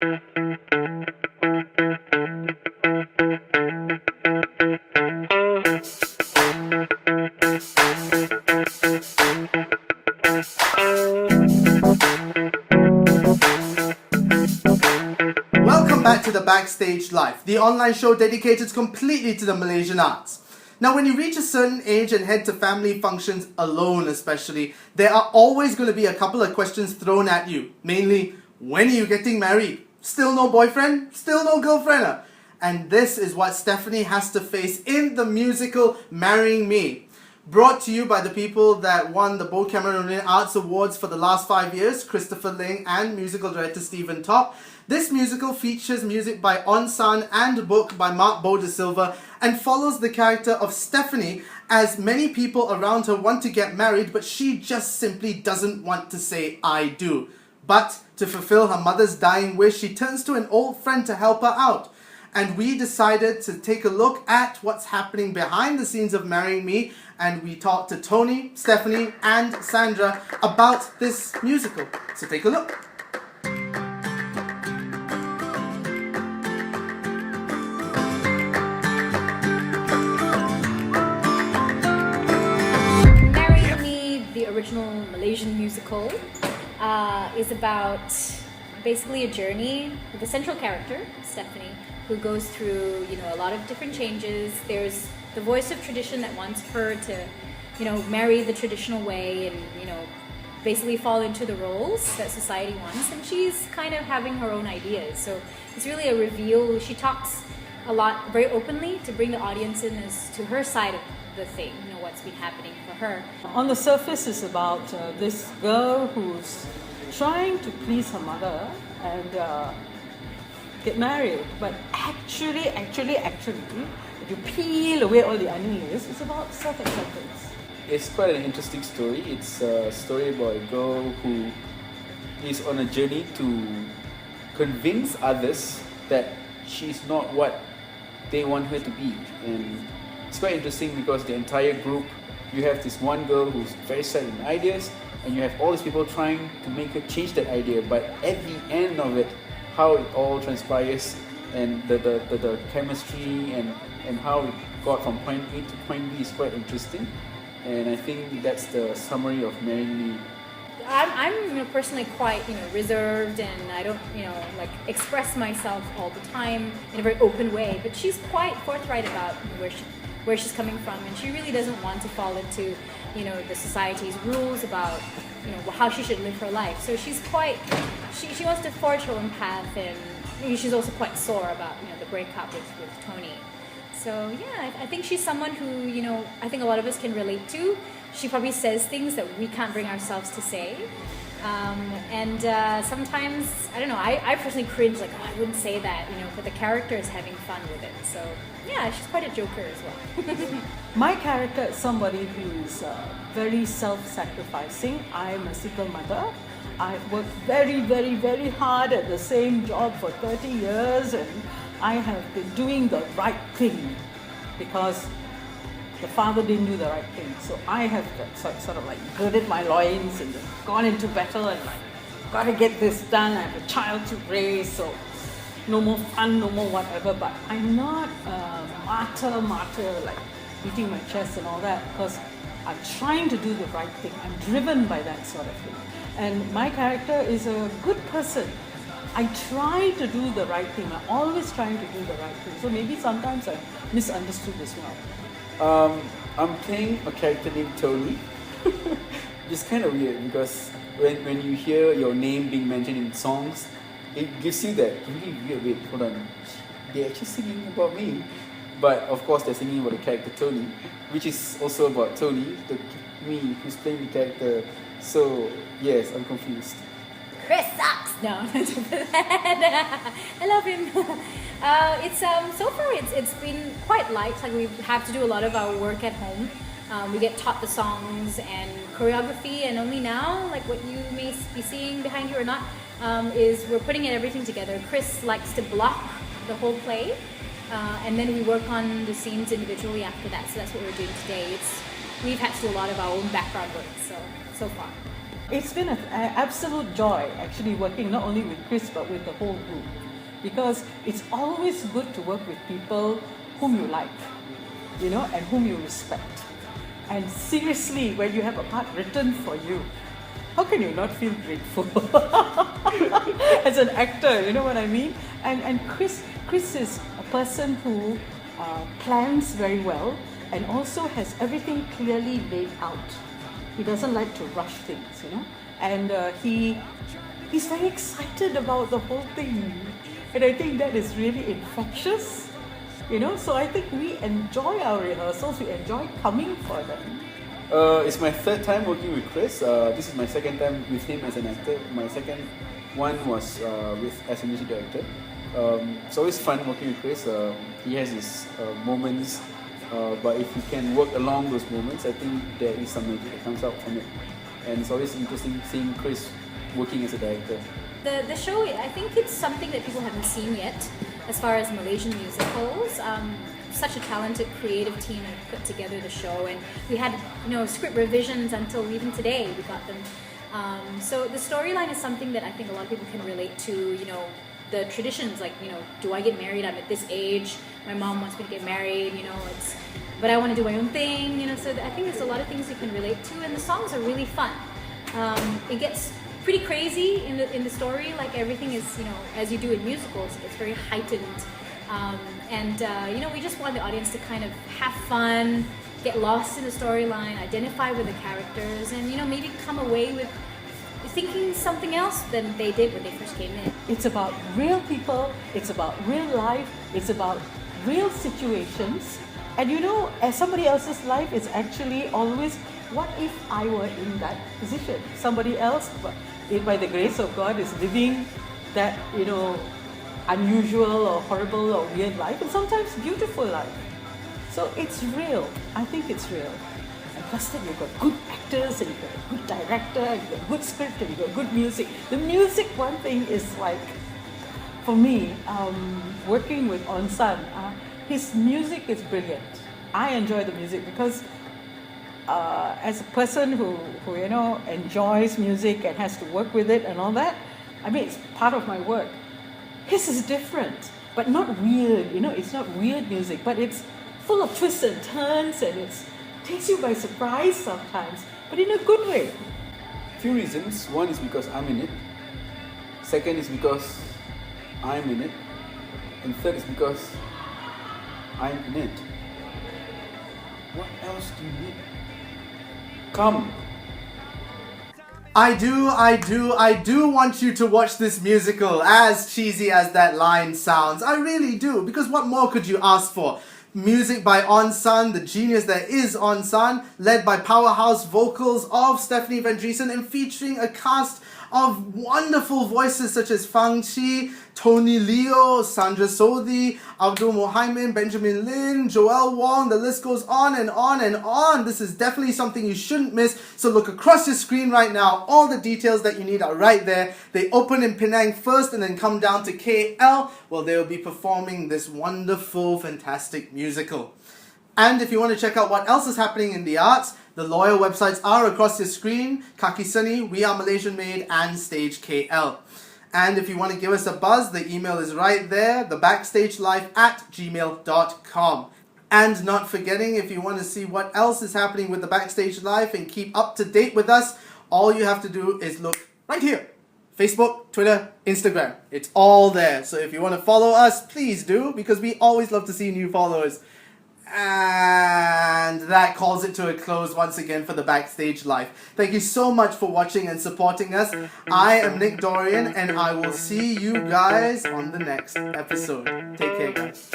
Welcome back to the Backstage Live, the online show dedicated completely to the Malaysian arts. Now, when you reach a certain age and head to family functions alone especially, there are always going to be a couple of questions thrown at you. Mainly, when are you getting married? Still no boyfriend? Still no girlfriend? And this is what Stephanie has to face in the musical Marrying Me. Brought to you by the people that won the Bold Cameron Arts Awards for the last 5 years, Christopher Ling and musical director Stephen Top. This musical features music by On San and a book by Mark Bo de Silva and follows the character of Stephanie as many people around her want to get married, but she just simply doesn't want to say I do. But to fulfill her mother's dying wish, she turns to an old friend to help her out. And we decided to take a look at what's happening behind the scenes of Marrying Me, and we talked to Tony, Stephanie and Sandra about this musical. So take a look. Marrying Me, the original Malaysian musical, is about basically a journey with the central character, Stephanie, who goes through, a lot of different changes. There's the voice of tradition that wants her to, marry the traditional way and, basically fall into the roles that society wants. And she's kind of having her own ideas. So it's really a reveal. She talks a lot, very openly, to bring the audience in as to her side of the thing, what's been happening for her. On the surface, it's about this girl who's trying to please her mother and get married. But actually, if you peel away all the onion layers, it's about self-acceptance. It's quite an interesting story. It's a story about a girl who is on a journey to convince others that she's not what they want her to be. And it's quite interesting because the entire group, you have this one girl who's very set in ideas, and you have all these people trying to make her change that idea. But at the end of it, how it all transpires and the chemistry and how it got from point A to point B is quite interesting. And I think that's the summary of Marrying Me. I'm personally quite reserved, and I don't express myself all the time in a very open way. But she's quite forthright about where she's coming from, and she really doesn't want to fall into the society's rules about how she should live her life. So she's she wants to forge her own path, and she's also quite sore about the breakup with Tony. So yeah, I think she's someone who I think a lot of us can relate to. She probably says things that we can't bring ourselves to say, and sometimes I don't know. I personally cringe, like, I wouldn't say that, but the character is having fun with it. So yeah, she's quite a joker as well. My character is somebody who is very self-sacrificing. I'm a single mother. I've worked very, very, very hard at the same job for 30 years, and I have been doing the right thing because the father didn't do the right thing. So I have sort of girded my loins and gone into battle and got to get this done. I have a child to raise, so no more fun, no more whatever. But I'm not a martyr, like beating my chest and all that, because I'm trying to do the right thing. I'm driven by that sort of thing. And my character is a good person. I try to do the right thing. I'm always trying to do the right thing. So maybe sometimes I'm misunderstood as well. I'm playing a character named Tony. It's kind of weird because when you hear your name being mentioned in songs, it gives you that really weird, wait, hold on, they're actually singing about me. But of course they're singing about the character Tony, which is also about Tony, me who's playing the character. So yes, I'm confused. Chris sucks. No, I love him. It's so far it's been quite light. Like, we have to do a lot of our work at home. We get taught the songs and choreography, and only now, like what you may be seeing behind you or not, is we're putting everything together. Chris likes to block the whole play, and then we work on the scenes individually after that. So that's what we're doing today. We've had to do a lot of our own background work so far. It's been an absolute joy actually working not only with Chris but with the whole group, because it's always good to work with people whom you like, you know, and whom you respect. And seriously, when you have a part written for you, how can you not feel grateful as an actor? You know what I mean? And Chris is a person who plans very well and also has everything clearly laid out. He doesn't like to rush things, you know. And he's very excited about the whole thing, and I think that is really infectious, you know. So I think we enjoy our rehearsals. We enjoy coming for them. It's my third time working with Chris. This is my second time with him as an actor. My second one was as a music director. It's always fun working with Chris. He has his moments, but if you can work along those moments, I think there is some magic that comes out from it. And it's always interesting seeing Chris working as a director. The show, I think it's something that people haven't seen yet as far as Malaysian musicals. Such a talented creative team have put together the show, and we had script revisions until even today we got them. So the storyline is something that I think a lot of people can relate to. The traditions, like, do I get married? I'm at this age. My mom wants me to get married. But I want to do my own thing. So I think there's a lot of things you can relate to, and the songs are really fun. It gets pretty crazy in the story, like everything is, as you do in musicals, it's very heightened. We just want the audience to kind of have fun, get lost in the storyline, identify with the characters, and maybe come away with thinking something else than they did when they first came in. It's about real people, it's about real life, it's about real situations. And as somebody else's life is actually always, what if I were in that position? Somebody else, by the grace of God, is living that, unusual or horrible or weird life, and sometimes beautiful life. So it's real. I think it's real. And plus then you've got good actors, and you've got a good director, and you've got good script, and you've got good music. The music, one thing is like, for me, working with Onsan, his music is brilliant. I enjoy the music because as a person who enjoys music and has to work with it and all that, I mean, it's part of my work. His is different, but not weird, it's not weird music, but it's full of twists and turns, and it takes you by surprise sometimes, but in a good way. Few reasons. One is because I'm in it. Second is because I'm in it. And third is because I'm in it. What else do you need? Come. I do want you to watch this musical, as cheesy as that line sounds. I really do, because what more could you ask for? Music by Onsan, the genius that is Onsan, led by powerhouse vocals of Stephanie Van Driesen, and featuring a cast of wonderful voices such as Fang Chi, Tony Leo, Sandra Sodhi, Abdul Mohaimin, Benjamin Lin, Joel Wong, the list goes on and on and on. This is definitely something you shouldn't miss, so look across your screen right now. All the details that you need are right there. They open in Penang first and then come down to KL, where they will be performing this wonderful, fantastic musical. And if you want to check out what else is happening in the arts, the loyal websites are across your screen: Kaki Seni, We Are Malaysian Made, and Stage KL. And if you want to give us a buzz, the email is right there, thebackstagelife@gmail.com. And not forgetting, if you want to see what else is happening with the Backstage Life and keep up to date with us, all you have to do is look right here. Facebook, Twitter, Instagram. It's all there. So if you want to follow us, please do, because we always love to see new followers. And that calls it to a close once again for the Backstage Life. Thank you so much for watching and supporting us. I am Nick Dorian, and I will see you guys on the next episode. Take care, guys.